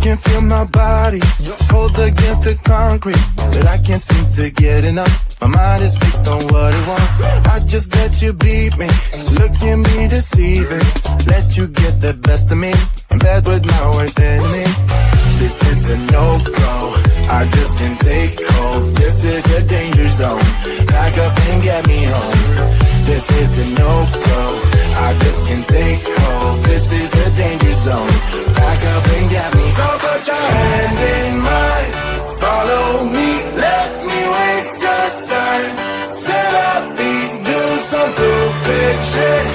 can feel my body hold against the concrete, but I can't seem to get enough. My mind is fixed on what it wants. I just let you beat me, look at me deceiving. Let you get the best of me, in bed with my worst enemy. This is a no-go, I just can't take hold. This is a danger zone, back up and get me home. This is a no-go, I just can't take hold. This is a danger zone, back up and get me. So put your hand in mine, follow me, let me waste your time. Set up feet, do some stupid shit.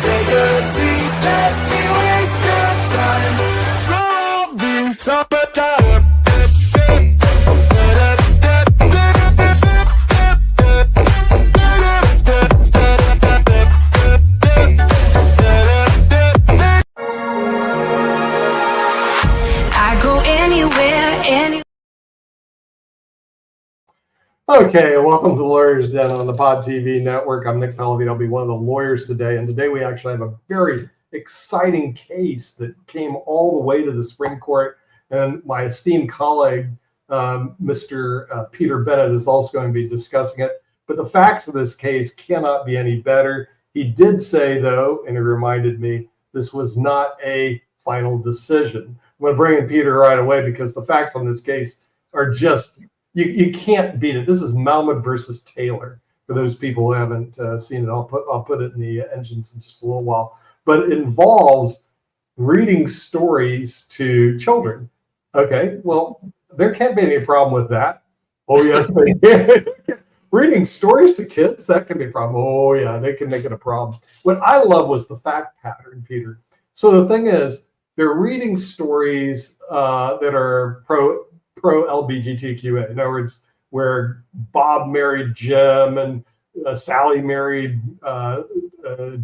Take a seat, let me waste your time. So put your Okay, welcome to Lawyers Den on the Pod TV network. I'm Nick Pellavito. I'll be one of the lawyers today. And today we actually have a very exciting case that came all the way to the Supreme Court. And my esteemed colleague, Mr. Peter Bennett, is also going to be discussing it. But the facts of this case cannot be any better. He did say, though, and he reminded me, this was not a final decision. I'm going to bring in Peter right away because the facts on this case are just... You can't beat it. This is Malmud versus Taylor. For those people who haven't seen it, I'll put it in the engines in just a little while. But it involves reading stories to children. Okay, well, there can't be any problem with that. Oh yes, they can. Reading stories to kids, that can be a problem. Oh yeah, they can make it a problem. What I love was the fact pattern, Peter. So the thing is, they're reading stories that are pro Lbgtq. In other words, where Bob married Jim and Sally married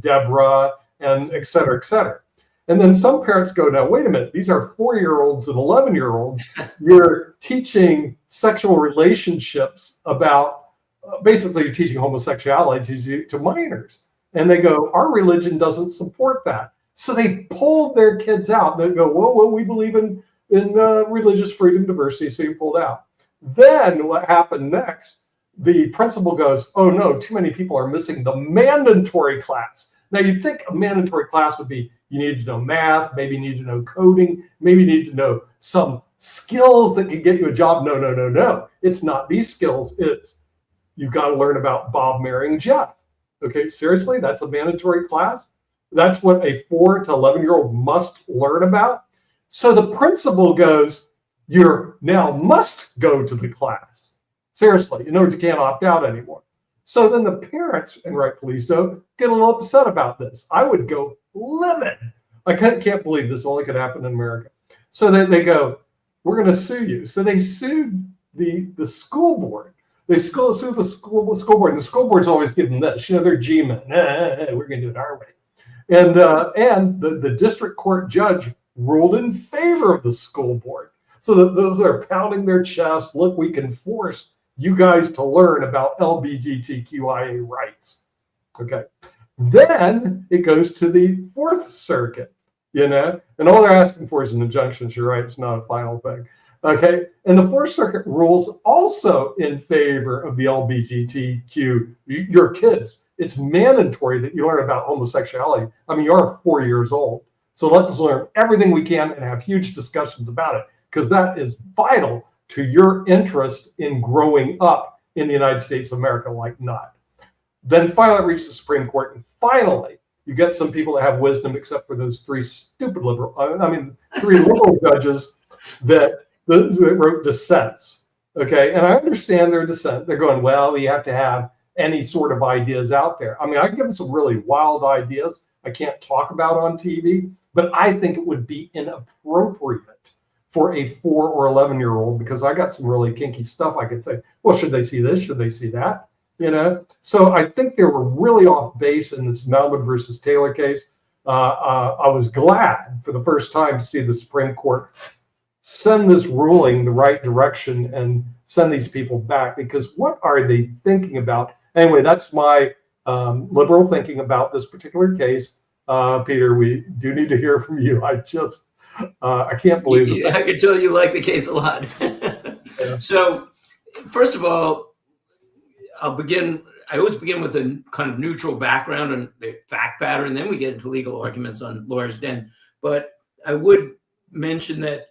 Deborah, and et cetera, et cetera. And then some parents go, now, wait a minute, these are 4-year-olds and 11-year-olds. You're teaching sexual relationships about, basically you're teaching homosexuality to minors. And they go, our religion doesn't support that. So they pulled their kids out. They go, well, we believe in religious freedom, diversity, so you pulled out. Then what happened next, the principal goes, oh no, too many people are missing the mandatory class. Now you'd think a mandatory class would be, you need to know math, maybe you need to know coding, maybe you need to know some skills that can get you a job. No. It's not these skills. It's, you've got to learn about Bob marrying Jeff. Okay, seriously, that's a mandatory class? That's what a 4 to 11-year-old must learn about? So the principal goes, you now must go to the class. Seriously, in other words, you can't opt out anymore. So then the parents, and rightfully so, get a little upset about this. I would go livid. I can't believe this only could happen in America. So they go, we're going to sue you. So they sued the school board. They sued the school board, and the school board's always given this. You know, they're G-men. We're going to do it our way. And the district court judge ruled in favor of the school board. So that those that are pounding their chest, look, we can force you guys to learn about LBGTQIA rights. Okay. Then it goes to the Fourth Circuit, you know, and all they're asking for is an injunction. You're right, it's not a final thing. Okay. And the Fourth Circuit rules also in favor of the LBGTQ, your kids. It's mandatory that you learn about homosexuality. I mean, you're 4 years old. So let's learn everything we can and have huge discussions about it, because that is vital to your interest in growing up in the United States of America like not. Then finally it reaches the Supreme Court, and finally you get some people that have wisdom, except for those three liberal judges that wrote dissents. Okay, and I understand their dissent. They're going, well, you have to have any sort of ideas out there. I mean, I give them some really wild ideas I can't talk about on TV, but I think it would be inappropriate for a 4 or 11-year-old, because I got some really kinky stuff I could say, well, should they see this? Should they see that? You know? So I think they were really off base in this Malmud versus Taylor case. I was glad for the first time to see the Supreme Court send this ruling the right direction and send these people back, because what are they thinking about? Anyway, that's my liberal thinking about this particular case. Peter, we do need to hear from you. I can't believe it. I can tell you like the case a lot. Yeah. So, first of all, I always begin with a kind of neutral background and the fact pattern, and then we get into legal arguments on lawyer's den. But I would mention that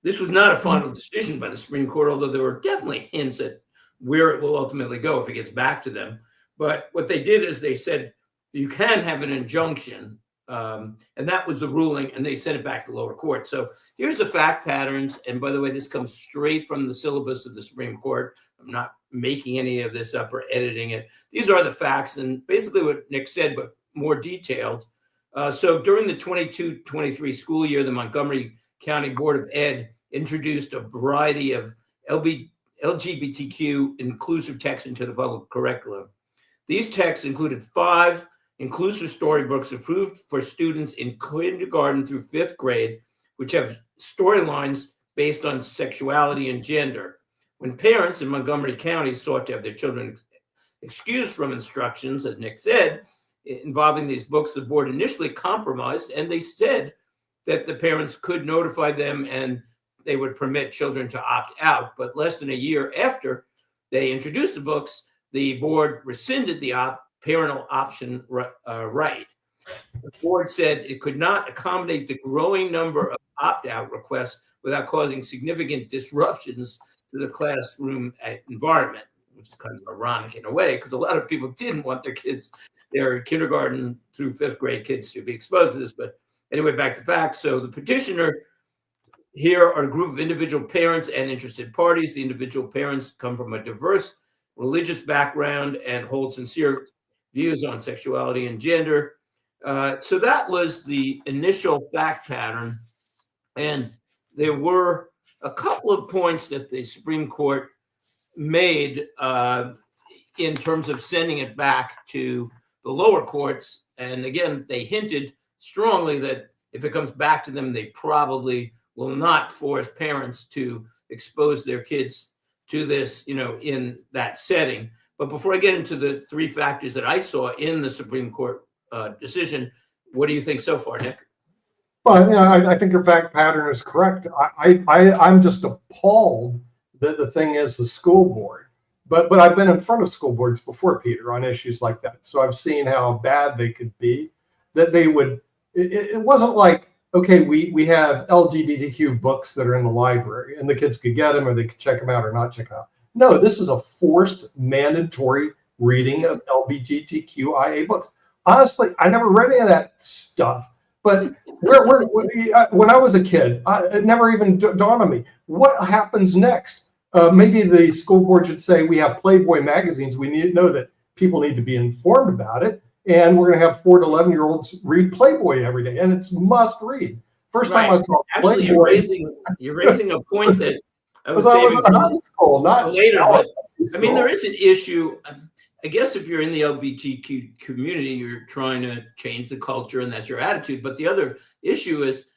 this was not a final decision by the Supreme Court, although there were definitely hints at where it will ultimately go if it gets back to them. But what they did is they said you can have an injunction, and that was the ruling, and they sent it back to the lower court. So here's the fact patterns. And by the way, this comes straight from the syllabus of the Supreme Court. I'm not making any of this up or editing it. These are the facts, and basically what Nick said, but more detailed. So during the 22-23 school year, the Montgomery County Board of Ed introduced a variety of LGBTQ inclusive texts into the public curriculum. These texts included 5 inclusive storybooks approved for students in kindergarten through 5th grade, which have storylines based on sexuality and gender. When parents in Montgomery County sought to have their children excused from instructions, as Nick said, involving these books, the board initially compromised, and they said that the parents could notify them and they would permit children to opt out. But less than a year after they introduced the books, the board rescinded the parental option right. The board said it could not accommodate the growing number of opt-out requests without causing significant disruptions to the classroom environment, which is kind of ironic in a way, because a lot of people didn't want their kindergarten through 5th grade kids to be exposed to this. But anyway, back to facts. So the petitioner here are a group of individual parents and interested parties. The individual parents come from a diverse religious background and hold sincere views on sexuality and gender. So that was the initial fact pattern. And there were a couple of points that the Supreme Court made in terms of sending it back to the lower courts. And again, they hinted strongly that if it comes back to them, they probably will not force parents to expose their kids to this, in that setting. But before I get into the 3 factors that I saw in the Supreme Court decision, what do you think so far, Nick? Well, yeah, I think your fact pattern is correct. I'm just appalled that the thing is the school board. But I've been in front of school boards before, Peter, on issues like that. So I've seen how bad they could be. That they would. It wasn't like, okay, we have LGBTQ books that are in the library and the kids could get them or they could check them out or not check them out. No, this is a forced mandatory reading of LBGTQIA books. Honestly, I never read any of that stuff. But when I was a kid, it never even dawned on me. What happens next? Maybe the school board should say we have Playboy magazines. We need to know that people need to be informed about it. And we're going to have 4 to 11-year-olds read Playboy every day. And it's must read. First time I saw Actually, Playboy. You're raising a point that I was I saving was in high school, not later. But school. I mean, there is an issue. I guess if you're in the LGBTQ community, you're trying to change the culture and that's your attitude. But the other issue is,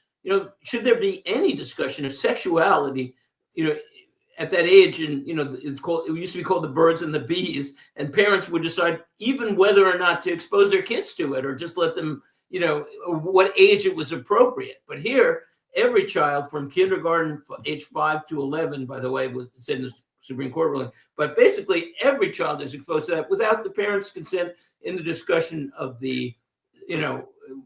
should there be any discussion of sexuality, at that age? And, it used to be called the birds and the bees, and parents would decide even whether or not to expose their kids to it or just let them, what age it was appropriate. But here, every child from kindergarten, age 5 to 11, by the way, was said in the Supreme Court ruling, but basically every child is exposed to that without the parents' consent in the discussion of the,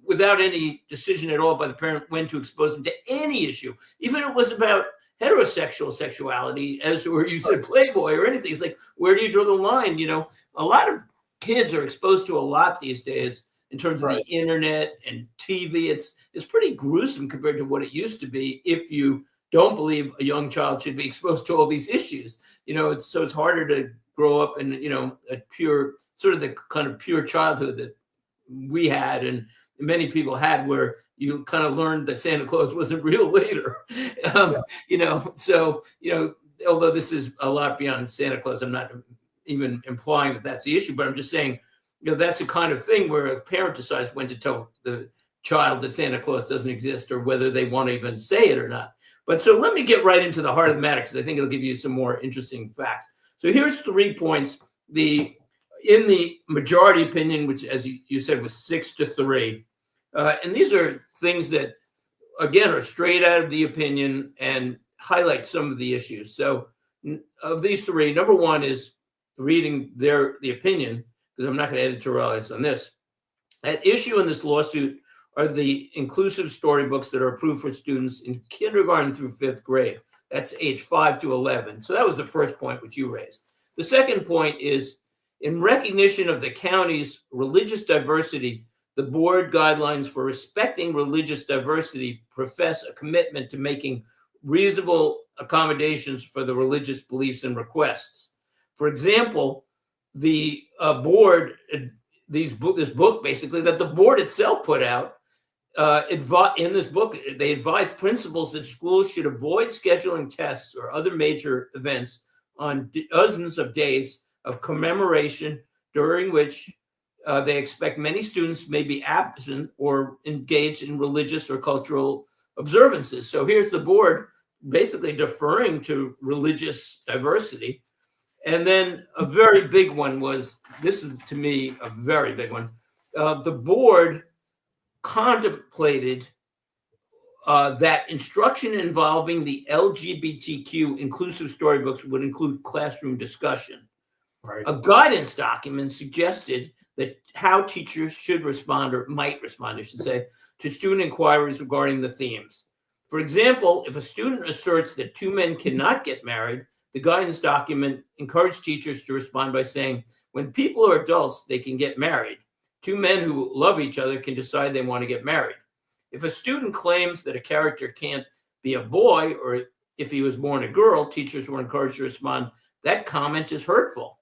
without any decision at all by the parent when to expose them to any issue, even if it was about heterosexual sexuality, as where you said Playboy or anything. It's like, where do you draw the line? A lot of kids are exposed to a lot these days in terms of the internet and TV. It's pretty gruesome compared to what it used to be if you don't believe a young child should be exposed to all these issues. It's harder to grow up in, a pure, sort of the kind of pure childhood that we had and many people had, where you kind of learned that Santa Claus wasn't real later. So, although this is a lot beyond Santa Claus, I'm not even implying that that's the issue, but I'm just saying, that's the kind of thing where a parent decides when to tell the child that Santa Claus doesn't exist or whether they want to even say it or not. But so let me get right into the heart of the matter, because I think it'll give you some more interesting facts. So here's 3 points. In the majority opinion, which, as you said, was 6-3, and these are things that again, are straight out of the opinion and highlight some of the issues. So of these three, number one is reading the opinion, because I'm not going to editorialize on this. At issue in this lawsuit are the inclusive storybooks that are approved for students in kindergarten through 5th grade. That's age 5 to 11. So that was the first point which you raised. The second point is, in recognition of the county's religious diversity, the board guidelines for respecting religious diversity profess a commitment to making reasonable accommodations for the religious beliefs and requests. For example, the board, this book basically that the board itself put out, in this book, they advise principals that schools should avoid scheduling tests or other major events on dozens of days of commemoration during which they expect many students may be absent or engaged in religious or cultural observances. So here's the board basically deferring to religious diversity. And then a very big one was, this is to me a very big one, the board contemplated that instruction involving the LGBTQ inclusive storybooks would include classroom discussion. Right. A guidance document suggested that how teachers should respond, or might respond, I should say, to student inquiries regarding the themes. For example, if a student asserts that two men cannot get married, the guidance document encouraged teachers to respond by saying, when people are adults, they can get married. Two men who love each other can decide they want to get married. If a student claims that a character can't be a boy, or if he was born a girl, teachers were encouraged to respond, that comment is hurtful.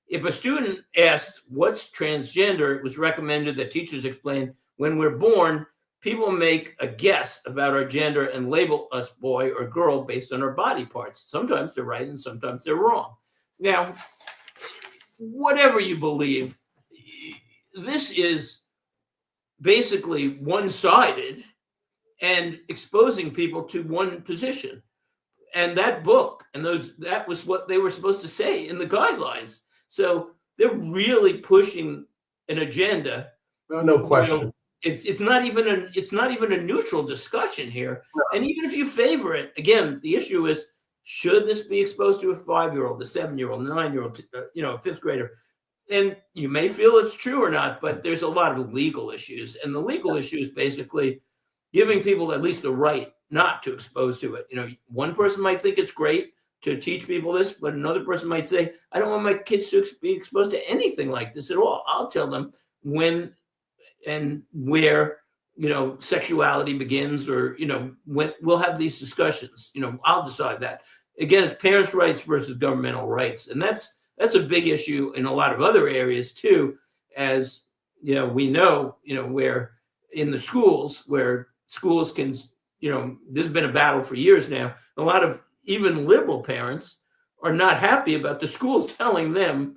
If a student asks what's transgender, it was recommended that teachers explain, when we're born, people make a guess about our gender and label us boy or girl based on our body parts. Sometimes they're right and sometimes they're wrong. Now, whatever you believe, this is basically one-sided and exposing people to one position. And that book and that was what they were supposed to say in the guidelines. So they're really pushing an agenda. No question. You know, it's not even a neutral discussion here. No. And even if you favor it, again, the issue is, should this be exposed to a 5-year-old, a 7-year-old, a 9-year-old, a 5th grader? And you may feel it's true or not, but there's a lot of legal issues. And the legal issue is basically giving people at least the right not to expose to it. One person might think it's great to teach people this, but another person might say, I don't want my kids to be exposed to anything like this at all. I'll tell them when and where, sexuality begins, or, when we'll have these discussions. I'll decide that. Again, it's parents' rights versus governmental rights. And that's a big issue in a lot of other areas too, as we know, where in the schools, where schools can, there's been a battle for years now. A lot of even liberal parents are not happy about the schools telling them,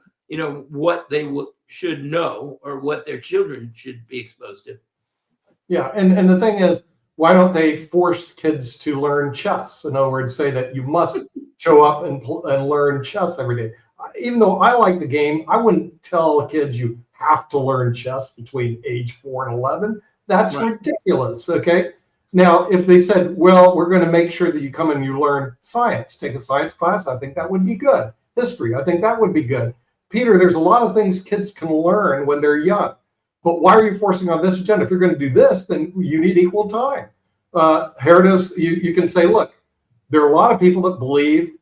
what they should know or what their children should be exposed to. Yeah, and the thing is, why don't they force kids to learn chess? In other words, say that you must show up and learn chess every day. Even though I like the game, I wouldn't tell kids you have to learn chess between age 4 and 11. That's right. Ridiculous. Okay. Now, if they said, well, we're going to make sure that you come and you learn science, take a science class, I think that would be good. History, I think that would be good. Peter, there's a lot of things kids can learn when they're young. But why are you forcing on this agenda? If you're going to do this, then you need equal time. Herodos, you can say, look, there are a lot of people that believe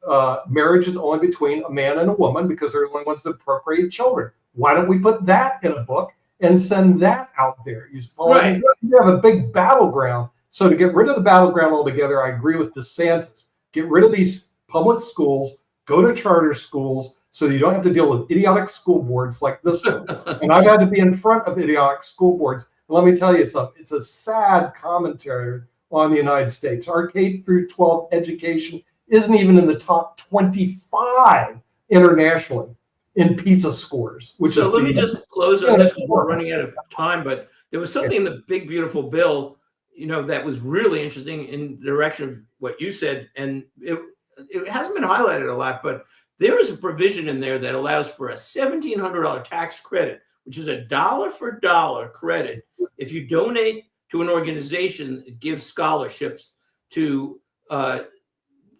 marriage is only between a man and a woman because they're the only ones that procreate children. Why don't we put that in a book and send that out there? Right. You have a big battleground. So to get rid of the battleground altogether, I agree with DeSantis. Get rid of these public schools, go to charter schools, so you don't have to deal with idiotic school boards like this one. And I've had to be in front of idiotic school boards. And let me tell you something. It's a sad commentary on the United States. Our K through 12 education isn't even in the top 25 internationally in PISA scores. So let me just close on this because we're running out of time. But there was something in the big, beautiful bill, that was really interesting in the direction of what you said. And it hasn't been highlighted a lot, but there is a provision in there that allows for a $1,700 tax credit, which is a dollar for dollar credit if you donate to an organization that gives scholarships to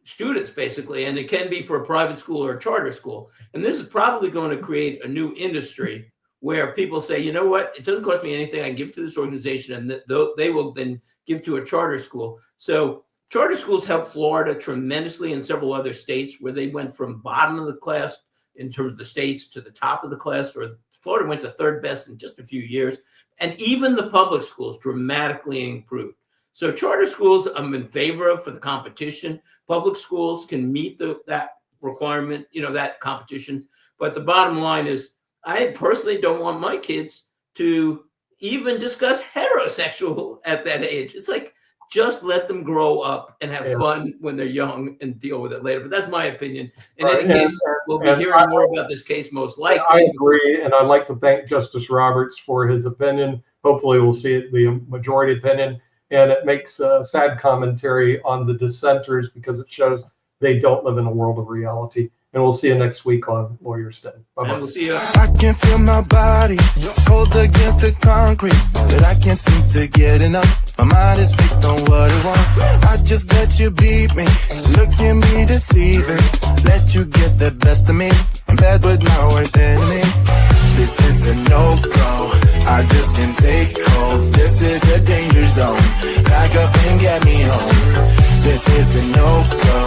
students, basically, and it can be for a private school or a charter school. And this is probably going to create a new industry where people say, you know what, it doesn't cost me anything. I can give to this organization, and they will then give to a charter school. So charter schools helped Florida tremendously, and several other states, where they went from bottom of the class in terms of the states to the top of the class, or Florida went to third best in just a few years. And even the public schools dramatically improved. So charter schools I'm in favor of for the competition. Public schools can meet that requirement, that competition. But the bottom line is, I personally don't want my kids to even discuss heterosexual at that age. It's like, just let them grow up and have fun when they're young and deal with it later. But that's my opinion. In any case, we'll be hearing more about this case most likely. I agree, and I'd like to thank Justice Roberts for his opinion. Hopefully we'll see it be a majority opinion. And it makes a sad commentary on the dissenters, because it shows they don't live in a world of reality. And we'll see you next week on Lawyers Den. Bye-bye. And we'll see you. I can feel my body hold against the concrete, but I can't seem to get enough. My mind is fixed on what it wants. I just let you beat me, look at me deceiving. Let you get the best of me, in bed with my worst enemy. This is a no-go, I just can't take hold. This is a danger zone, back up and get me home. This is a no-go,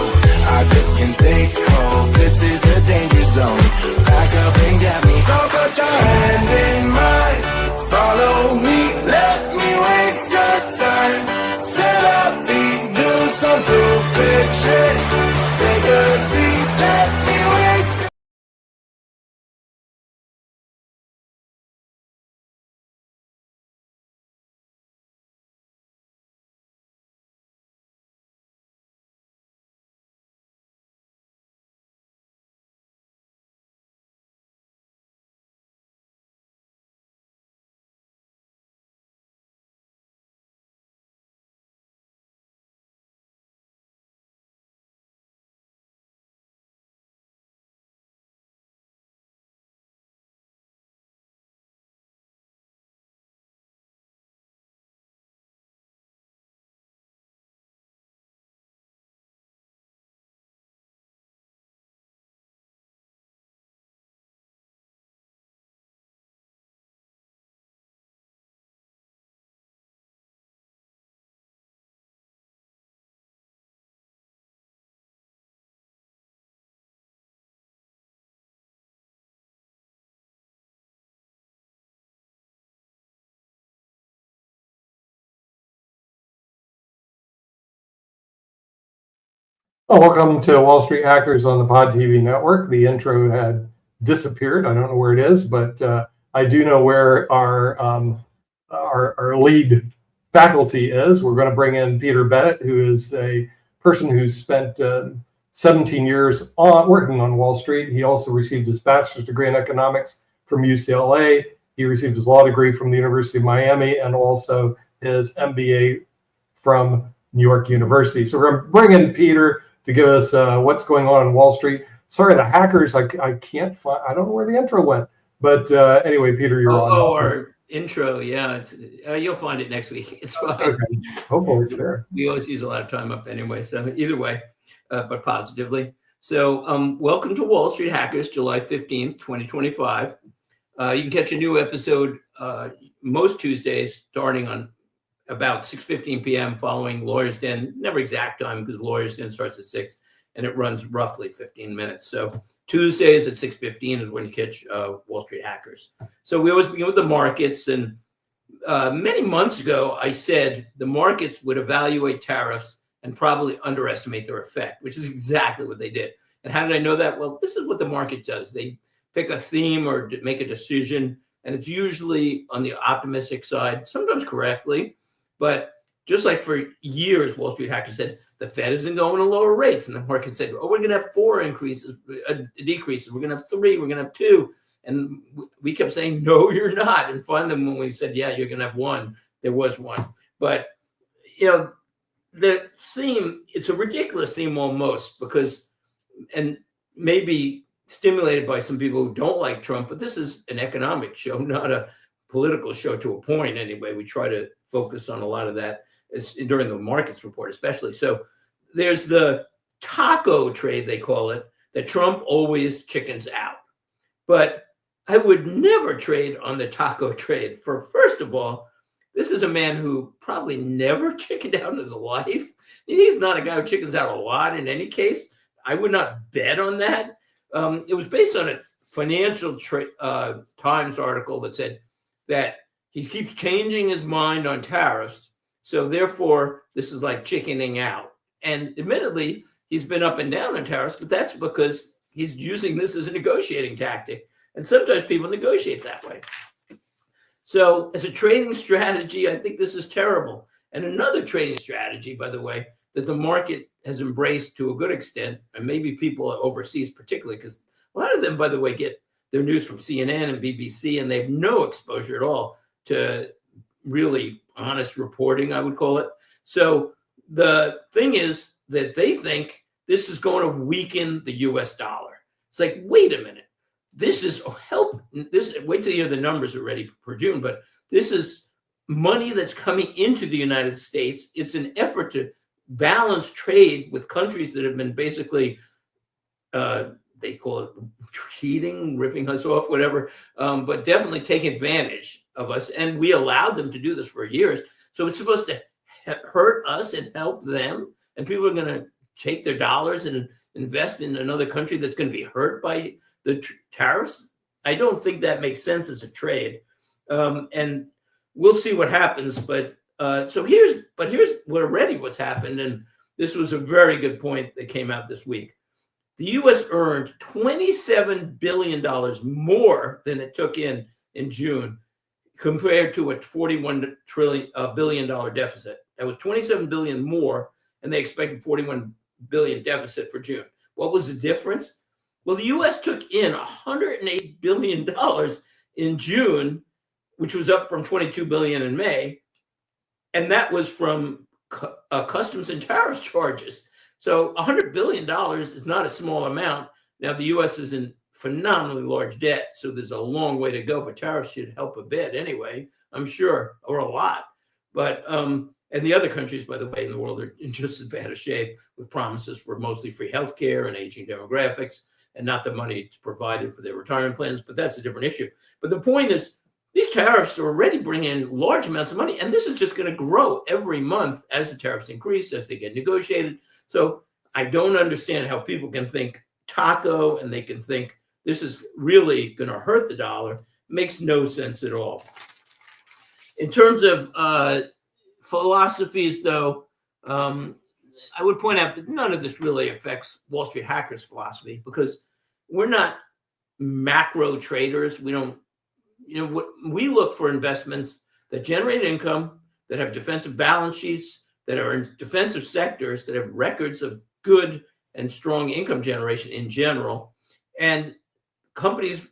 I just can't take hold. This is a danger zone, back up and get me. So put your hand in mine, follow me, let me waste your time. Set up feet, do some stupid shit. Take a seat, let me waste. Well, welcome to Wall Street Hackers on the Pod TV network. The intro had disappeared. I don't know where it is, but I do know where our lead faculty is. We're going to bring in Peter Bennett, who is a person who's spent 17 years working on Wall Street. He also received his bachelor's degree in economics from UCLA. He received his law degree from the University of Miami, and also his MBA from New York University. So we're going to bring in Peter to give us what's going on Wall Street. Sorry, the hackers, I can't find, I don't know where the intro went. But anyway, Peter, you're on. Oh, our intro, yeah. You'll find it next week. It's fine. Okay. Hopefully it's there. We always use a lot of time up anyway, so either way, but positively. So welcome to Wall Street Hackers, July 15th, 2025. You can catch a new episode most Tuesdays starting on about 6:15 p.m. following Lawyers Den. Never exact time, because Lawyers Den starts at 6 and it runs roughly 15 minutes. So Tuesdays at 6:15 is when you catch Wall Street Hackers. So we always begin with the markets. And many months ago, I said the markets would evaluate tariffs and probably underestimate their effect, which is exactly what they did. And how did I know that? Well, this is what the market does. They pick a theme or make a decision, and it's usually on the optimistic side, sometimes correctly. But just like for years, Wall Street Hackers said the Fed isn't going to lower rates. And the market said, oh, we're going to have 4 increases, decreases. We're going to have 3. We're going to have 2. And we kept saying, no, you're not. And finally, when we said, yeah, you're going to have 1, there was 1. But, the theme, it's a ridiculous theme almost, because, and maybe stimulated by some people who don't like Trump, but this is an economic show, not a political show to a point anyway. We try to focus on a lot of that during the markets report, especially. So there's the taco trade, they call it, that Trump always chickens out. But I would never trade on the taco trade. First of all, this is a man who probably never chickened out in his life. He's not a guy who chickens out a lot in any case. I would not bet on that. It was based on a Financial Times article that said that he keeps changing his mind on tariffs. So therefore, this is like chickening out. And admittedly, he's been up and down on tariffs, but that's because he's using this as a negotiating tactic. And sometimes people negotiate that way. So as a trading strategy, I think this is terrible. And another trading strategy, by the way, that the market has embraced to a good extent, and maybe people overseas particularly, because a lot of them, by the way, get their news from CNN and BBC, and they have no exposure at all to really honest reporting, I would call it. So the thing is that they think this is going to weaken the US dollar. It's like, wait a minute. This is help. Wait till you hear the numbers are ready for June, but this is money that's coming into the United States. It's an effort to balance trade with countries that have been basically, they call it cheating, ripping us off, whatever, but definitely taking advantage of us. And we allowed them to do this for years. So it's supposed to hurt us and help them. And people are going to take their dollars and invest in another country that's going to be hurt by the tariffs. I don't think that makes sense as a trade. And we'll see what happens. But here's what's happened. And this was a very good point that came out this week. The U.S. earned $27 billion more than it took in June, compared to a $41 billion deficit. That was $27 billion more, and they expected $41 billion deficit for June. What was the difference? Well, the U.S. took in $108 billion in June, which was up from $22 billion in May, and that was from customs and tariffs charges. So $100 billion is not a small amount. Now, the U.S. is in phenomenally large debt, so there's a long way to go, but tariffs should help a bit anyway, I'm sure, or a lot. But and the other countries, by the way, in the world are in just as bad a shape, with promises for mostly free healthcare and aging demographics, and not the money provided for their retirement plans. But that's a different issue. But the point is, these tariffs are already bringing in large amounts of money, and this is just going to grow every month as the tariffs increase, as they get negotiated. So I don't understand how people can think taco and they can think this is really going to hurt the dollar. It makes no sense at all. In terms of philosophies, though, I would point out that none of this really affects Wall Street Hackers' philosophy, because we're not macro traders. We don't, we look for investments that generate income, that have defensive balance sheets, that are in defensive sectors, that have records of good and strong income generation in general, and companies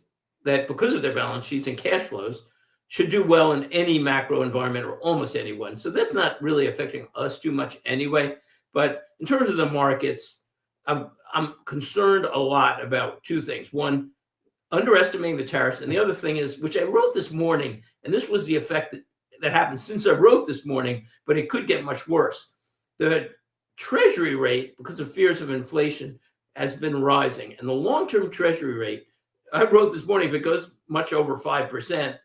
that, because of their balance sheets and cash flows, should do well in any macro environment, or almost any one. So that's not really affecting us too much anyway. But in terms of the markets, I'm concerned a lot about two things. One, underestimating the tariffs. And the other thing is, which I wrote this morning, and this was the effect that happened since I wrote this morning, but it could get much worse. The Treasury rate, because of fears of inflation, has been rising. And the long-term Treasury rate, I wrote this morning, if it goes much over 5%,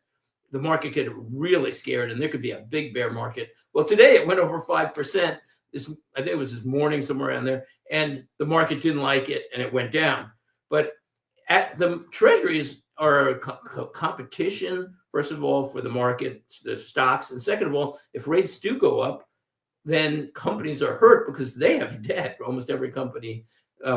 the market get really scared, and there could be a big bear market. Well, today it went over 5%. I think it was this morning, somewhere around there, and the market didn't like it, and it went down. But the treasuries are a competition, first of all, for the market, the stocks, and second of all, if rates do go up, then companies are hurt because they have debt. Almost every company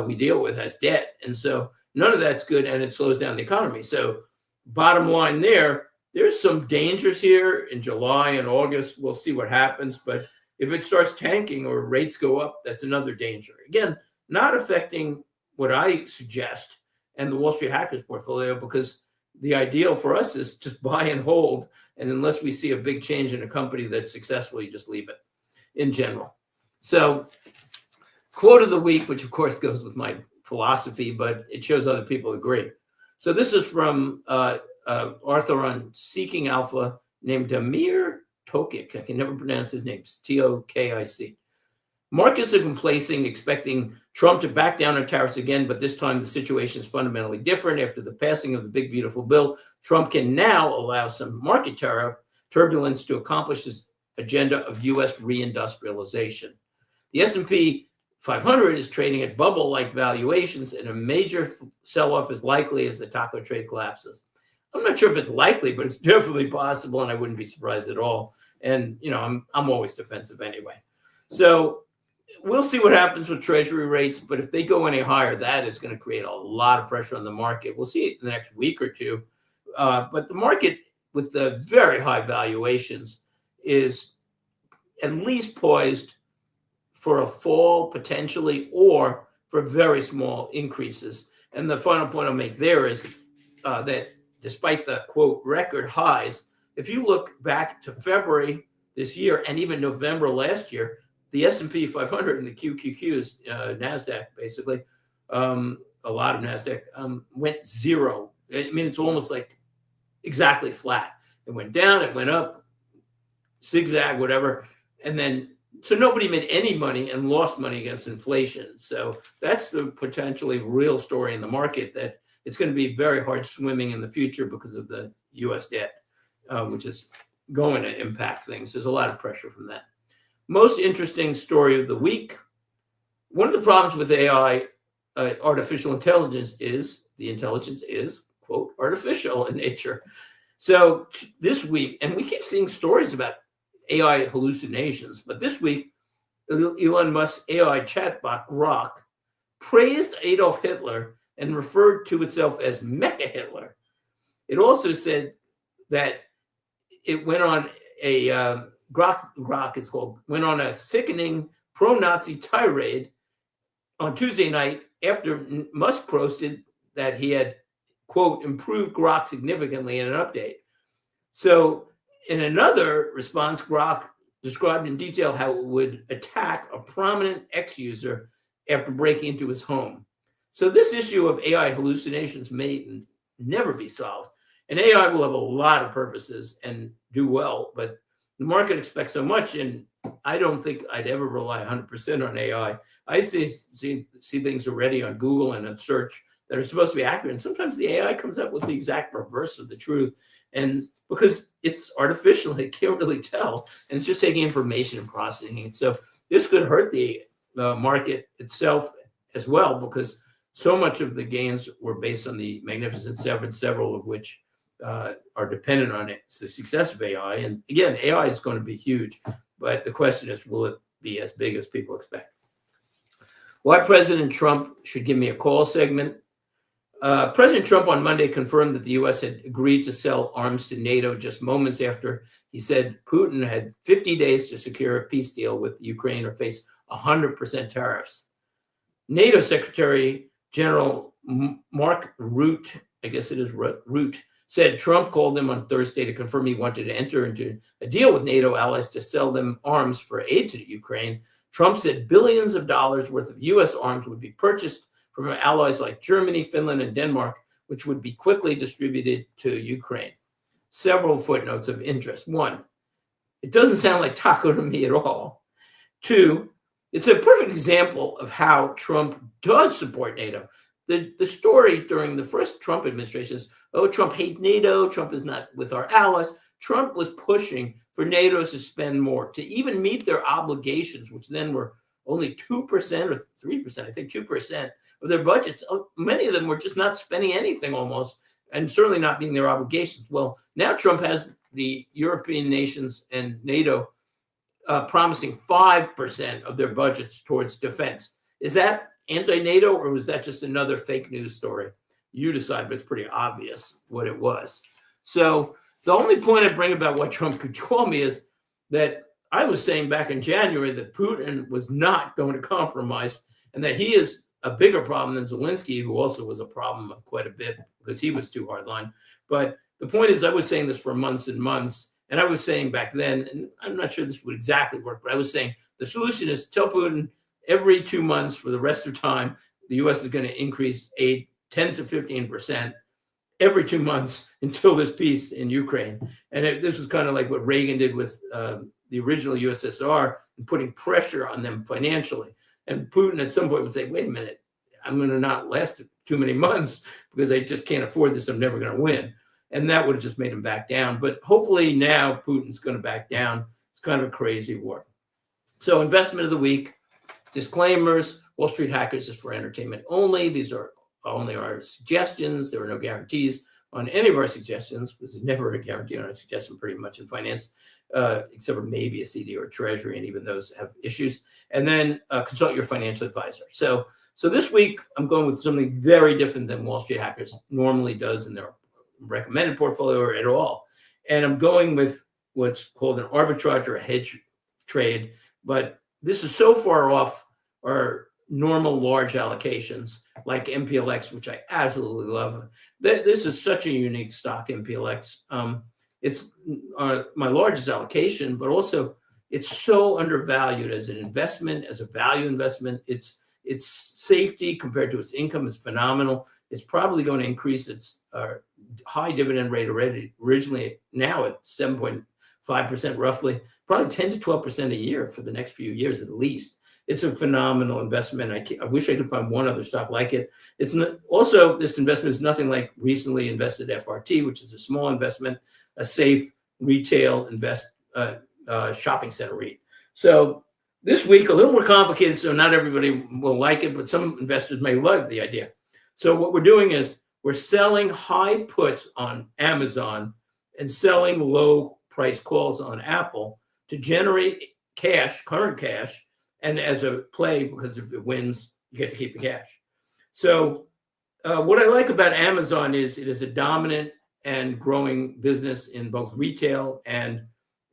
we deal with has debt, and so none of that's good, and it slows down the economy. So bottom line there's some dangers here in July and August. We'll see what happens. But if it starts tanking or rates go up, that's another danger. Again, not affecting what I suggest and the Wall Street Hackers portfolio, because the ideal for us is just buy and hold. And unless we see a big change in a company that's successful, you just leave it in general. So quote of the week, which of course goes with my philosophy, but it shows other people agree. So this is from author on Seeking Alpha named Damir Tokic. I can never pronounce his name. It's Tokic. Markets are complacent, expecting Trump to back down on tariffs again, but this time the situation is fundamentally different. After the passing of the big, beautiful bill, Trump can now allow some market turbulence to accomplish his agenda of U.S. reindustrialization. The S&P 500 is trading at bubble-like valuations, and a major sell-off is likely as the taco trade collapses. I'm not sure if it's likely, but it's definitely possible, and I wouldn't be surprised at all. And, you know, I'm always defensive anyway. So we'll see what happens with Treasury rates, but if they go any higher, that is going to create a lot of pressure on the market. We'll see it in the next week or two. But the market with the very high valuations is at least poised for a fall potentially, or for very small increases. And the final point I'll make there is that despite the, quote, record highs, if you look back to February this year and even November last year, the S&P 500 and the QQQs, NASDAQ basically, a lot of NASDAQ, went zero. I mean, it's almost like exactly flat. It went down, it went up, zigzag, whatever. And then, so nobody made any money and lost money against inflation. So that's the potentially real story in the market, that it's going to be very hard swimming in the future because of the U.S. debt, which is going to impact things. There's a lot of pressure from that. Most interesting story of the week. One of the problems with AI, artificial intelligence, is the intelligence is, quote, artificial in nature. So this week, and we keep seeing stories about AI hallucinations, but this week, Elon Musk's AI chatbot, Grok, praised Adolf Hitler and referred to itself as Mecha Hitler. It also said that it went on a Grok it's called, went on a sickening pro-Nazi tirade on Tuesday night after Musk posted that he had, quote, improved Grok significantly in an update. So in another response, Grok described in detail how it would attack a prominent ex-user after breaking into his home. So this issue of AI hallucinations may never be solved. And AI will have a lot of purposes and do well, but the market expects so much, and I don't think I'd ever rely 100% on AI. I see things already on Google and on search that are supposed to be accurate, and sometimes the AI comes up with the exact reverse of the truth. And because it's artificial, it can't really tell, and it's just taking information and processing it. So this could hurt the market itself as well, because so much of the gains were based on the Magnificent Seven, several of which are dependent on it. It's the success of AI. And again, AI is going to be huge, but the question is, will it be as big as people expect? Why President Trump should give me a call segment. President Trump on Monday confirmed that the U.S. had agreed to sell arms to NATO just moments after he said Putin had 50 days to secure a peace deal with Ukraine or face 100% tariffs. NATO Secretary General Mark Rutte, I guess it is Rutte, said Trump called him on Thursday to confirm he wanted to enter into a deal with NATO allies to sell them arms for aid to Ukraine. Trump said billions of dollars worth of U.S. arms would be purchased from allies like Germany, Finland, and Denmark, which would be quickly distributed to Ukraine. Several footnotes of interest. One, it doesn't sound like taco to me at all. Two, it's a perfect example of how Trump does support NATO. The story during the first Trump administration is, oh, Trump hates NATO, Trump is not with our allies. Trump was pushing for NATO to spend more, to even meet their obligations, which then were only 2% or 3%, I think 2% of their budgets. Many of them were just not spending anything almost, and certainly not meeting their obligations. Well, now Trump has the European nations and NATO promising 5% of their budgets towards defense. Is that anti-NATO, or was that just another fake news story? You decide, but it's pretty obvious what it was. So the only point I bring about what Trump could call me is that I was saying back in January that Putin was not going to compromise, and that he is a bigger problem than Zelensky, who also was a problem quite a bit because he was too hardline. But the point is, I was saying this for months and months, and I was saying back then, and I'm not sure this would exactly work, but I was saying the solution is tell Putin every 2 months for the rest of time, the U.S. is going to increase aid 10 to 15%. every 2 months until this peace in Ukraine. And this was kind of like what Reagan did with the original USSR and putting pressure on them financially. And Putin at some point would say, wait a minute, I'm going to not last too many months because I just can't afford this. I'm never going to win. And that would have just made him back down. But hopefully now Putin's going to back down. It's kind of a crazy war. So investment of the week, disclaimers, Wall Street Hackers is for entertainment only. These are only our suggestions. There are no guarantees on any of our suggestions, because there's never a guarantee on a suggestion pretty much in finance, except for maybe a CD or a treasury, and even those have issues. And then consult your financial advisor. So this week, I'm going with something very different than Wall Street Hackers normally does in their recommended portfolio or at all. And I'm going with what's called an arbitrage or a hedge trade. But this is so far off our normal large allocations like MPLX, which I absolutely love. This is such a unique stock, MPLX. It's my largest allocation, but also it's so undervalued as an investment, as a value investment. Its safety compared to its income is phenomenal. It's probably going to increase its high dividend rate already. Originally, now at 7.5% roughly, probably 10 to 12% a year for the next few years at least. It's a phenomenal investment. I wish I could find one other stock like it. It's not, also, this investment is nothing like recently invested FRT, which is a small investment, a safe retail shopping center REIT. So this week, a little more complicated, so not everybody will like it, but some investors may love the idea. So what we're doing is we're selling high puts on Amazon and selling low price calls on Apple to generate cash, current cash, and as a play, because if it wins, you get to keep the cash. So what I like about Amazon is it is a dominant and growing business in both retail and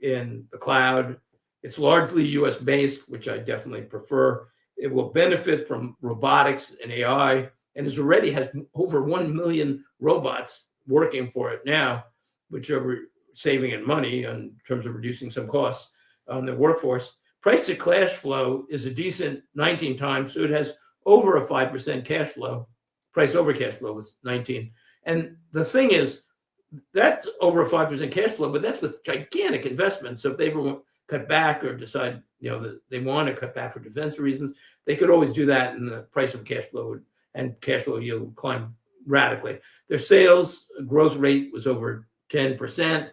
in the cloud. It's largely US based, which I definitely prefer. It will benefit from robotics and AI, and it already has over 1 million robots working for it now, which are saving it money in terms of reducing some costs on the workforce. Price to cash flow is a decent 19 times, so it has over a 5% cash flow. Price over cash flow was 19. And the thing is, that's over a 5% cash flow, but that's with gigantic investments. So if they ever cut back or decide, that they want to cut back for defensive reasons, they could always do that, and the price of cash flow and cash flow yield would climb radically. Their sales growth rate was over 10%.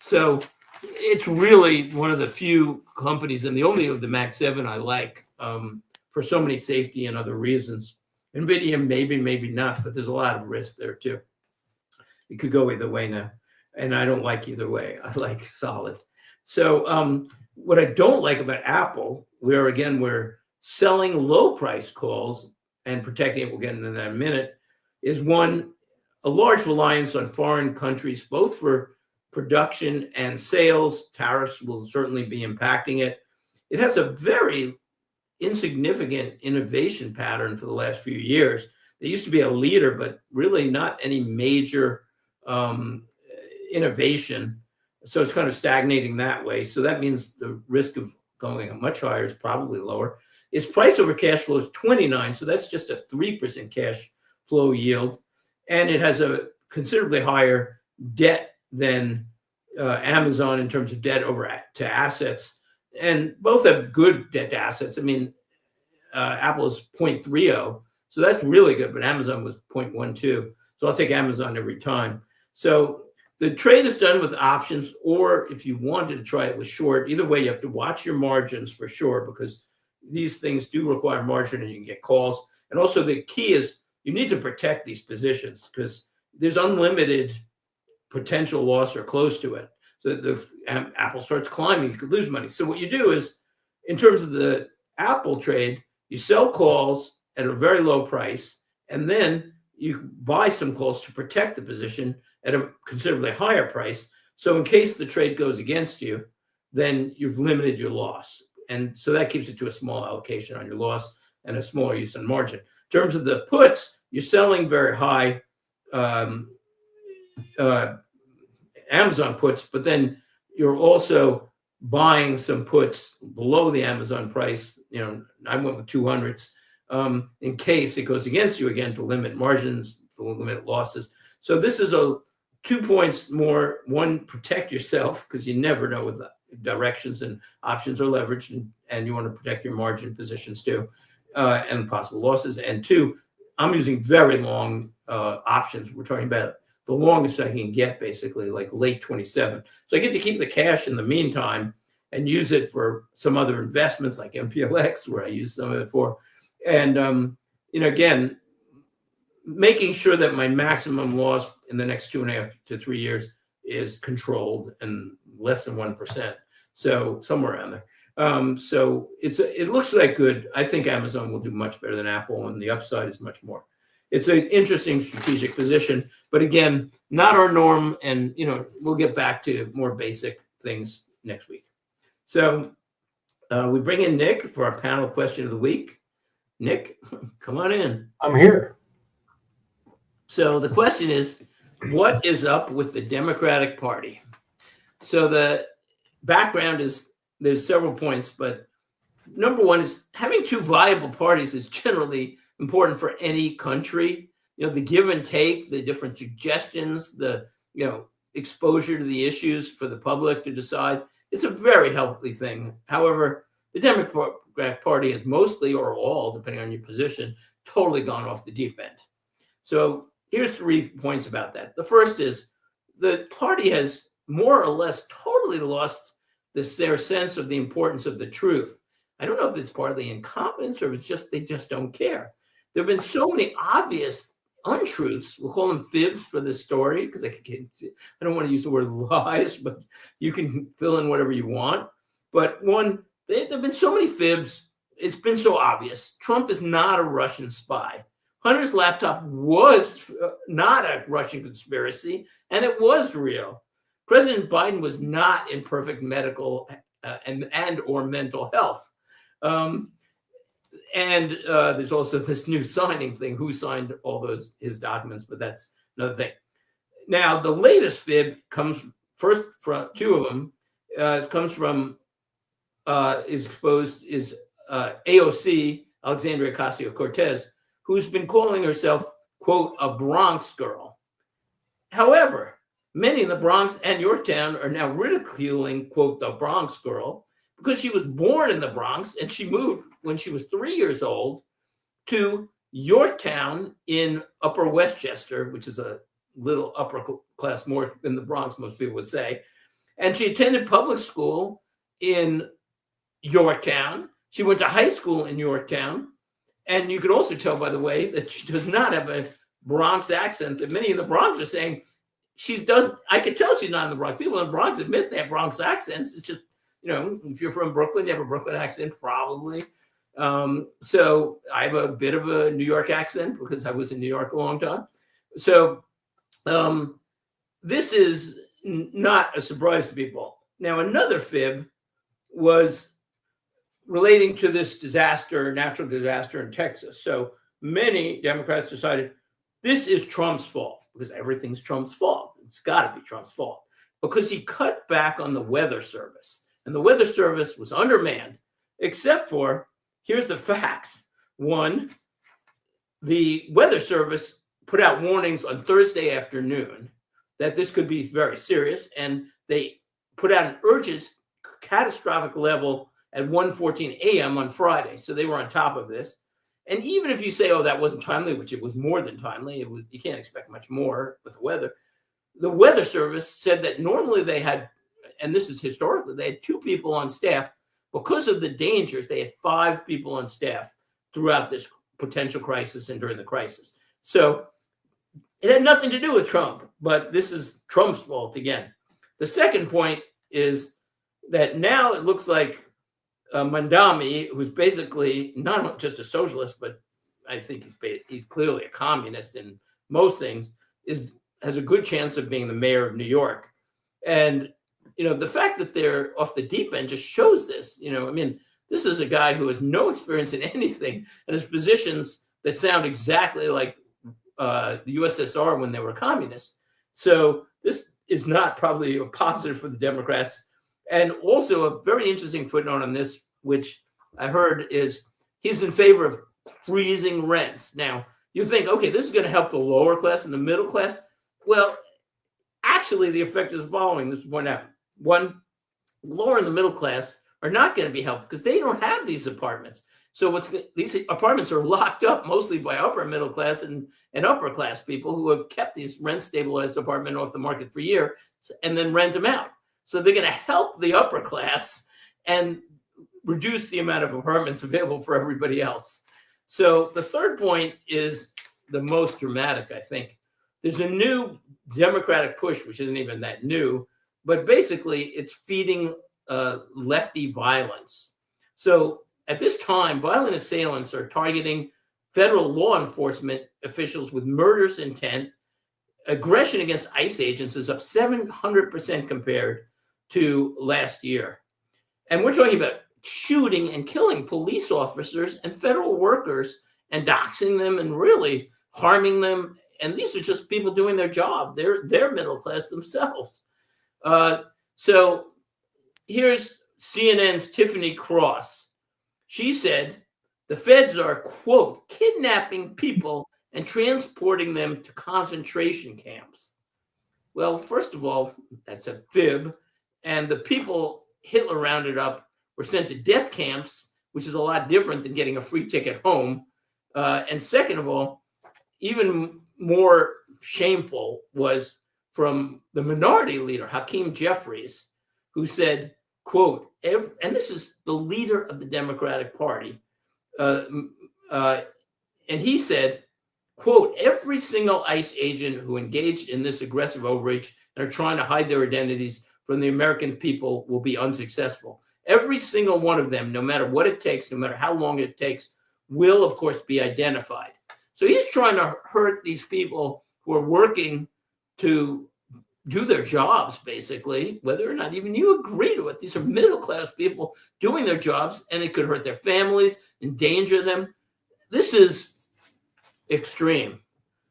So it's really one of the few companies, and the only of the Mag 7 I like for so many safety and other reasons. NVIDIA, maybe not, but there's a lot of risk there too. It could go either way now, and I don't like either way. I like solid. So what I don't like about Apple, we're selling low price calls and protecting it, we'll get into that in a minute, is one, a large reliance on foreign countries, both for production and sales. Tariffs will certainly be impacting it. It has a very insignificant innovation pattern for the last few years. They used to be a leader, but really not any major innovation. So it's kind of stagnating that way. So that means the risk of going much higher is probably lower. Its price over cash flow is 29. So that's just a 3% cash flow yield. And it has a considerably higher debt than Amazon in terms of debt over to assets. And both have good debt to assets. I mean, Apple is 0.30. So that's really good. But Amazon was 0.12. So I'll take Amazon every time. So the trade is done with options, or if you wanted to try it with short, either way, you have to watch your margins for sure, because these things do require margin and you can get calls. And also the key is you need to protect these positions because there's unlimited potential loss or close to it. So the Apple starts climbing, you could lose money. So what you do is, in terms of the Apple trade, you sell calls at a very low price, and then you buy some calls to protect the position at a considerably higher price. So in case the trade goes against you, then you've limited your loss. And so that keeps it to a small allocation on your loss and a smaller use on margin. In terms of the puts, you're selling very high Amazon puts, but then you're also buying some puts below the Amazon price. I went with 200s in case it goes against you again, to limit margins, to limit losses. So this is 2 points more. One, protect yourself, because you never know with the directions, and options are leveraged, and you want to protect your margin positions too, and possible losses. And two, I'm using very long options. We're talking about the longest I can get, basically like late 27. So I get to keep the cash in the meantime and use it for some other investments like MPLX, where I use some of it for. And, again, making sure that my maximum loss in the next 2.5 to 3 years is controlled and less than 1%. So somewhere around there. So it looks like good. I think Amazon will do much better than Apple, and the upside is much more. It's an interesting strategic position, but again, not our norm. And, we'll get back to more basic things next week. So we bring in Nick for our panel question of the week. Nick, come on in. I'm here. So the question is, what is up with the Democratic Party? So the background is, there's several points, but number one is having two viable parties is generally important for any country. The give and take, the different suggestions, the exposure to the issues for the public to decide. It's a very healthy thing. However, the Democratic Party has mostly, or all, depending on your position, totally gone off the deep end. So here's 3 points about that. The first is the party has more or less totally lost their sense of the importance of the truth. I don't know if it's partly incompetence or if it's just they just don't care. There have been so many obvious untruths. We'll call them fibs for this story, because I don't want to use the word lies, but you can fill in whatever you want. But one, there have been so many fibs. It's been so obvious. Trump is not a Russian spy. Hunter's laptop was not a Russian conspiracy, and it was real. President Biden was not in perfect medical and or mental health. And there's also this new signing thing. Who signed all his documents? But that's another thing. Now, the latest fib comes first from 2 of them. Comes from is exposed is AOC, Alexandria Ocasio-Cortez, who's been calling herself, quote, a Bronx girl. However, many in the Bronx and Yorktown are now ridiculing, quote, the Bronx girl, because she was born in the Bronx and she moved when she was 3 years old to Yorktown in Upper Westchester, which is a little upper class, more than the Bronx, most people would say. And she attended public school in Yorktown. She went to high school in Yorktown. And you can also tell, by the way, that she does not have a Bronx accent. That many in the Bronx are saying I could tell she's not in the Bronx. People in the Bronx admit they have Bronx accents. It's just, if you're from Brooklyn, you have a Brooklyn accent, probably. So I have a bit of a New York accent because I was in New York a long time. So this is not a surprise to people. Now, another fib was relating to this natural disaster in Texas. So many Democrats decided this is Trump's fault, because everything's Trump's fault. It's got to be Trump's fault, because he cut back on the weather service. And the weather service was undermanned, except for, here's the facts. One, the weather service put out warnings on Thursday afternoon that this could be very serious. And they put out an urgent catastrophic level at 1:14 a.m. on Friday. So they were on top of this. And even if you say, oh, that wasn't timely, which it was more than timely, you can't expect much more with the weather. The weather service said that normally they had, and this is historically, they had 2 people on staff. Because of the dangers, they had 5 people on staff throughout this potential crisis and during the crisis. So it had nothing to do with Trump, but this is Trump's fault again. The second point is that now it looks like Mandami, who's basically not just a socialist, but I think he's clearly a communist in most things, has a good chance of being the mayor of New York. And, the fact that they're off the deep end just shows this. This is a guy who has no experience in anything and has positions that sound exactly like the USSR when they were communists. So this is not probably a positive for the Democrats. And also a very interesting footnote on this, which I heard, is he's in favor of freezing rents. Now, you think, okay, this is going to help the lower class and the middle class. Well, actually, the effect is the following. This is point out. One, lower and the middle class are not going to be helped because they don't have these apartments. So these apartments are locked up mostly by upper middle class and upper class people who have kept these rent stabilized apartment off the market for years and then rent them out. So they're going to help the upper class and reduce the amount of apartments available for everybody else. So the third point is the most dramatic, I think. There's a new Democratic push, which isn't even that new, but basically it's feeding lefty violence. So at this time, violent assailants are targeting federal law enforcement officials with murderous intent. Aggression against ICE agents is up 700% compared to last year. And we're talking about shooting and killing police officers and federal workers and doxing them and really harming them. And these are just people doing their job. They're middle class themselves. So here's CNN's Tiffany Cross. She said, the feds are, quote, kidnapping people and transporting them to concentration camps. Well, first of all, that's a fib. And the people Hitler rounded up were sent to death camps, which is a lot different than getting a free ticket home. And second of all, even more shameful was from the minority leader, Hakeem Jeffries, who said, quote, and this is the leader of the Democratic Party, and he said, quote, every single ICE agent who engaged in this aggressive overreach and are trying to hide their identities from the American people will be unsuccessful. Every single one of them, no matter what it takes, no matter how long it takes, will, of course, be identified. So he's trying to hurt these people who are working to do their jobs, basically, whether or not even you agree to it. These are middle-class people doing their jobs, and it could hurt their families, endanger them. This is extreme.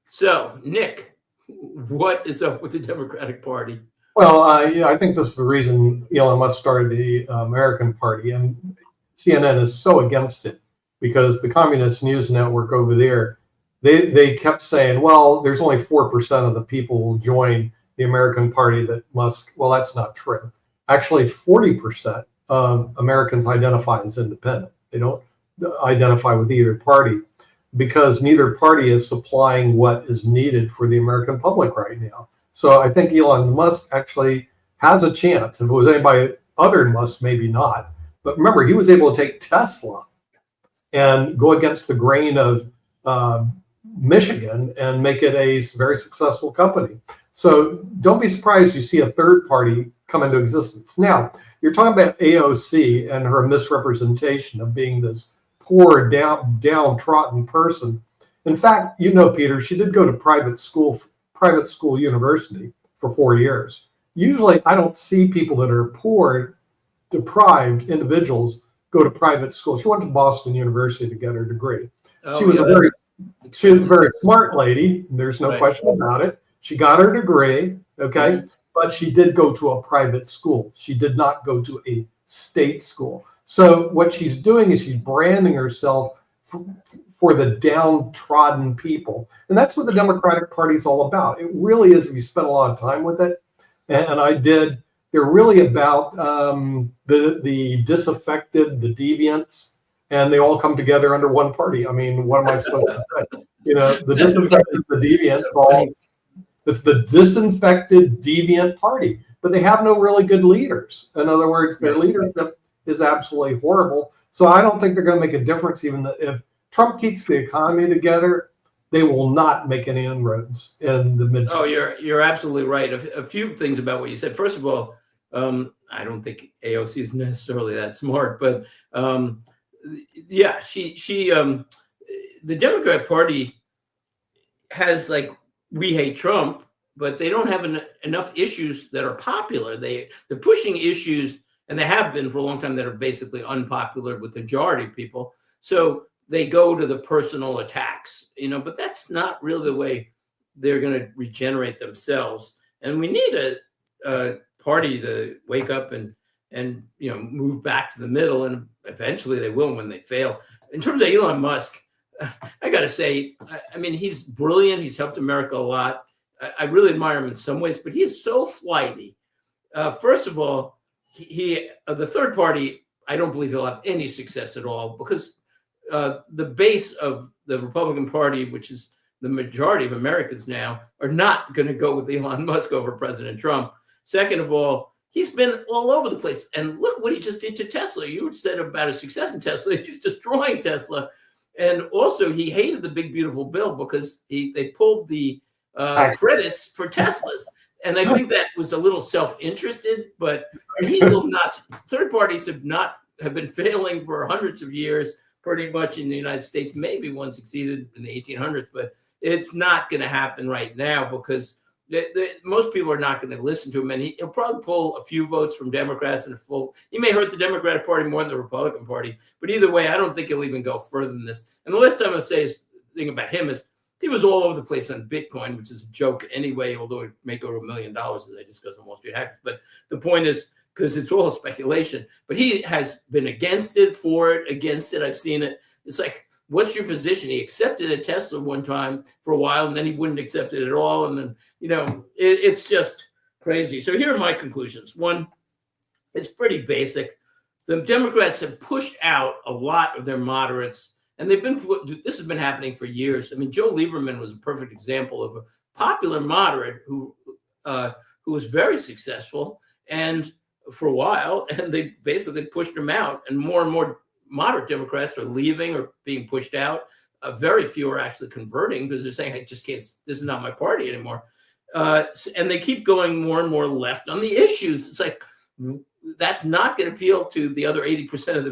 So, Nick, what is up with the Democratic Party? Well, yeah, I think this is the reason Elon Musk started the American Party, and CNN is so against it because the Communist News Network over there, they kept saying, well, there's only 4% of the people will join the American Party that Musk. Well, that's not true. Actually, 40% of Americans identify as independent. They don't identify with either party because neither party is supplying what is needed for the American public right now. So I think Elon Musk actually has a chance. If it was anybody other than Musk, maybe not. But remember, he was able to take Tesla and go against the grain of Michigan and make it a very successful company. So don't be surprised you see a third party come into existence. Now, you're talking about AOC and her misrepresentation of being this poor, downtrodden person. In fact, you know, Peter, she did go to private school university for 4 years. Usually, I don't see people that are poor, deprived individuals go to private school. She went to Boston University to get her degree. She was a very smart lady. There's no question about it. She got her degree, okay, but she did go to a private school. She did not go to a state school. So what she's doing is she's branding herself for the downtrodden people. And that's what the Democratic Party is all about. It really is, if you spend a lot of time with it, and I did, they're really about the disaffected, the deviants, and they all come together under one party. I mean, what am I supposed to say? You know, the disaffected, the deviants, it's the disinfected, deviant party, but they have no really good leaders. In other words, their leadership is absolutely horrible. So I don't think they're going to make a difference. Even if Trump keeps the economy together, they will not make any inroads in the midterm. Oh, you're absolutely right. A few things about what you said. First of all, I don't think AOC is necessarily that smart, but yeah, the Democratic Party has, like, we hate Trump, but they don't have enough issues that are popular. They're pushing issues, and they have been for a long time, that are basically unpopular with the majority of people. So they go to the personal attacks, you know, but that's not really the way they're going to regenerate themselves. And we need a party to wake up and you know, move back to the middle, and eventually they will when they fail. In terms of Elon Musk, I got to say, I mean, he's brilliant. He's helped America a lot. I really admire him in some ways, but he is so flighty. First of all, the third party, I don't believe he'll have any success at all, because the base of the Republican Party, which is the majority of Americans now, are not going to go with Elon Musk over President Trump. Second of all, he's been all over the place. And look what he just did to Tesla. You said about his success in Tesla. He's destroying Tesla. And also, he hated the big, beautiful bill because they pulled the credits for Teslas. And I think that was a little self-interested, but he will not. Third parties have been failing for hundreds of years, pretty much in the United States. Maybe one succeeded in the 1800s, but it's not going to happen right now because most people are not going to listen to him, and he'll probably pull a few votes from Democrats and he may hurt the Democratic Party more than the Republican Party. But either way, I don't think he'll even go further than this. And the last time I'll say thing about him is he was all over the place on Bitcoin, which is a joke anyway, although it may go to $1 million, as I discussed on Wall Street Hackers. But the point is, because it's all speculation, but he has been against it, for it, against it. I've seen it. It's like, what's your position? He accepted a Tesla one time for a while, and then he wouldn't accept it at all. And then, it's just crazy. So here are my conclusions. One, it's pretty basic. The Democrats have pushed out a lot of their moderates, and this has been happening for years. I mean, Joe Lieberman was a perfect example of a popular moderate who was very successful and for a while, and they basically pushed him out, and more moderate Democrats are leaving or being pushed out. Very few are actually converting because they're saying, I just can't, this is not my party anymore. And they keep going more and more left on the issues. It's like, that's not going to appeal to the other 80% of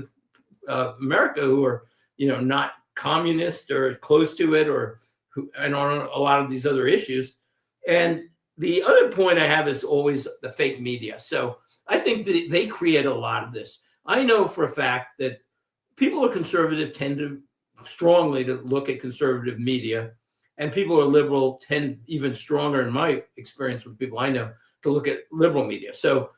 the America who are, not communist or close to it, and on a lot of these other issues. And the other point I have is always the fake media. So I think that they create a lot of this. I know for a fact that people who are conservative tend to strongly to look at conservative media, and people who are liberal tend, even stronger in my experience with people I know, to look at liberal media. So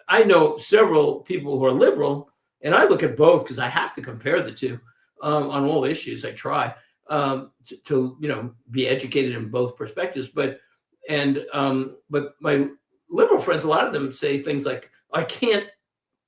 I know several people who are liberal, and I look at both because I have to compare the two on all issues. I try to be educated in both perspectives. But my liberal friends, a lot of them say things like, I can't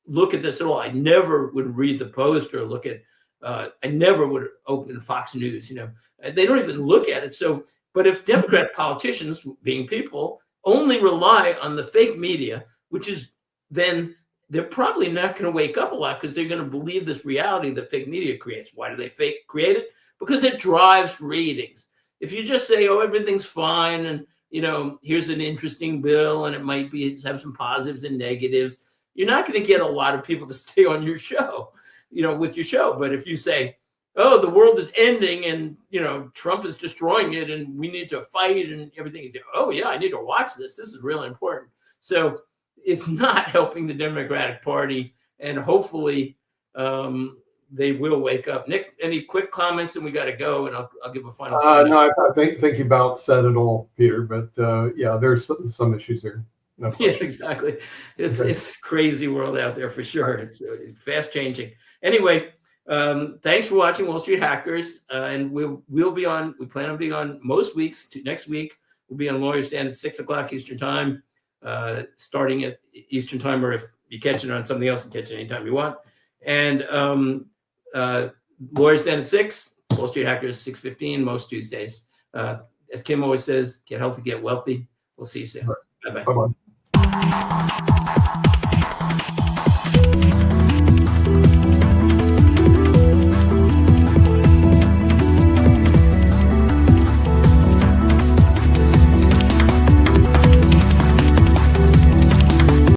look at this at all. I never would read the Post or look at, I never would open Fox News, they don't even look at it. So, but if Democrat politicians, being people, only rely on the fake media, which is then they're probably not going to wake up a lot because they're going to believe this reality that fake media creates. Why do they create it? Because it drives ratings. If you just say, oh, everything's fine, and here's an interesting bill, and it might have some positives and negatives, you're not going to get a lot of people to stay on your show, with your show. But if you say, oh, the world is ending and, Trump is destroying it and we need to fight and everything, you go, oh, yeah, I need to watch this. This is really important. So it's not helping the Democratic Party. And hopefully they will wake up. Nick, any quick comments? And we got to go, and I'll give a final. No, I think you about said it all, Peter. But there's some issues there. No yeah, exactly. It's a crazy world out there for sure. It's fast changing. Anyway, thanks for watching Wall Street Hackers. And we'll be on. We plan on being on most weeks. Next week we'll be on Lawyers Stand at 6 o'clock Eastern Time, starting at Eastern Time, or if you catch it on something else, you catch it anytime you want. And Lawyers Stand at 6. Wall Street Hackers 6:15 most Tuesdays. As Kim always says, get healthy, get wealthy. We'll see you soon. Right. Bye-bye. Bye-bye.